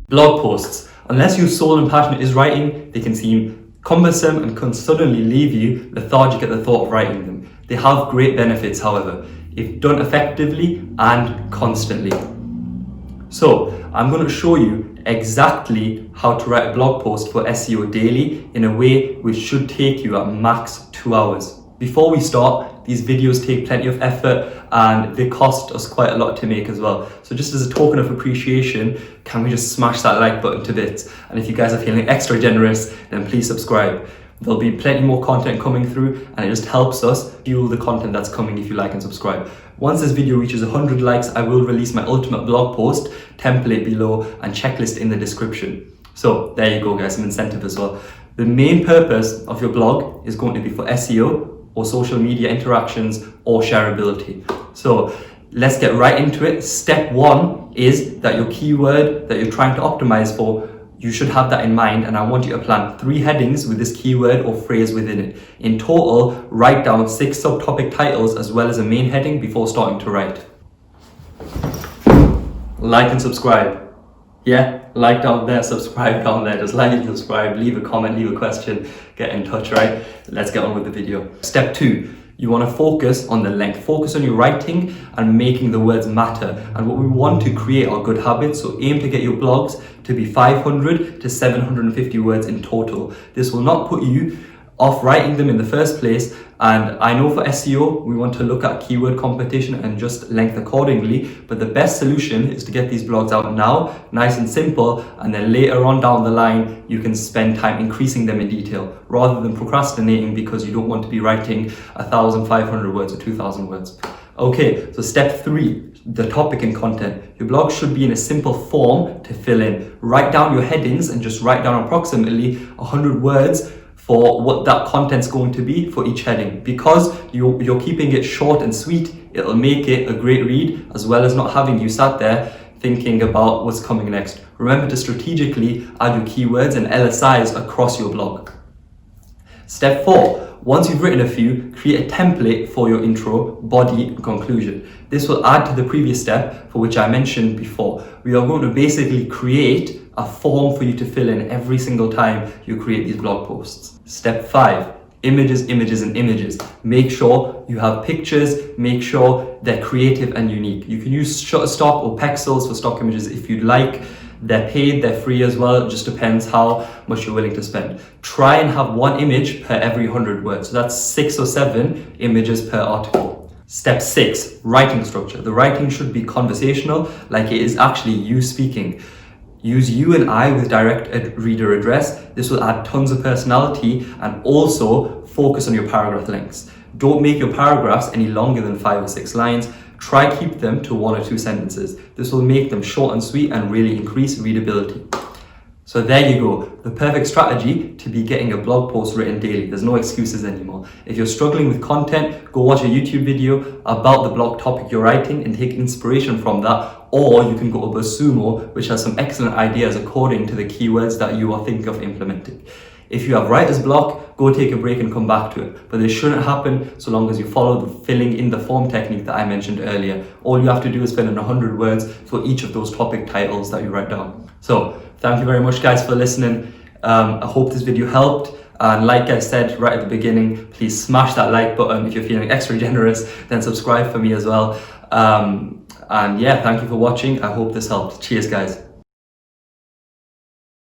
Blog posts. Unless your soul and passion is writing, they can seem cumbersome and can suddenly leave you lethargic at the thought of writing them. They have great benefits, however, if done effectively and constantly. So I'm going to show you exactly how to write a blog post for SEO Daily in a way which should take you at max 2 hours. Before we start, these videos take plenty of effort and they cost us quite a lot to make as well. So just as a token of appreciation, can we just smash that like button to bits? And if you guys are feeling extra generous, then please subscribe. There'll be plenty more content coming through and it just helps us fuel the content that's coming if you like and subscribe. Once this video reaches 100 likes, I will release my ultimate blog post, template below and checklist in the description. So there you go guys, some incentive as well. The main purpose of your blog is going to be for SEO or social media interactions or shareability. So let's get right into it. Step one is that your keyword that you're trying to optimize for, you should have that in mind, and I want you to plan 3 headings with this keyword or phrase within it. In total, write down 6 subtopic titles as well as a main heading before starting to write. Like and subscribe. Yeah, like down there, subscribe down there. Just like and subscribe, leave a comment, leave a question, get in touch, right? Let's get on with the video. Step 2. You want to focus on the length. Focus on your writing and making the words matter. And what we want to create are good habits. So aim to get your blogs to be 500 to 750 words in total. This will not put you off writing them in the first place. And I know for SEO, we want to look at keyword competition and just length accordingly. But the best solution is to get these blogs out now, nice and simple. And then later on down the line, you can spend time increasing them in detail rather than procrastinating because you don't want to be writing 1,500 words or 2,000 words. Okay, so step 3, the topic and content. Your blog should be in a simple form to fill in. Write down your headings and just write down approximately 100 words for what that content's going to be for each heading. Because you're keeping it short and sweet, it'll make it a great read, as well as not having you sat there thinking about what's coming next. Remember to strategically add your keywords and LSIs across your blog. Step 4. Once you've written a few, create a template for your intro, body, and conclusion. This will add to the previous step for which I mentioned before. We are going to basically create a form for you to fill in every single time you create these blog posts. Step 5, images, images, and images. Make sure you have pictures, make sure they're creative and unique. You can use Shutterstock or Pexels for stock images if you'd like. They're paid, they're free as well. It just depends how much you're willing to spend. Try and have 1 image per every 100 words. So that's 6 or 7 images per article. Step 6, writing structure. The writing should be conversational, like it is actually you speaking. Use you and I with direct reader address. This will add tons of personality and also focus on your paragraph lengths. Don't make your paragraphs any longer than 5 or 6 lines. Try keep them to 1 or 2 sentences. This will make them short and sweet and really increase readability. So there you go, the perfect strategy to be getting a blog post written daily. There's no excuses anymore. If you're struggling with content, go watch a YouTube video about the blog topic you're writing and take inspiration from that. Or you can go to BuzzSumo, which has some excellent ideas according to the keywords that you are thinking of implementing. If you have writer's block, go take a break and come back to it. But this shouldn't happen so long as you follow the filling in the form technique that I mentioned earlier. All you have to do is fill in 100 words for each of those topic titles that you write down. So thank you very much guys for listening. I hope this video helped. And like I said right at the beginning, please smash that like button. If you're feeling extra generous, then subscribe for me as well. And yeah, thank you for watching. I hope this helped. Cheers guys.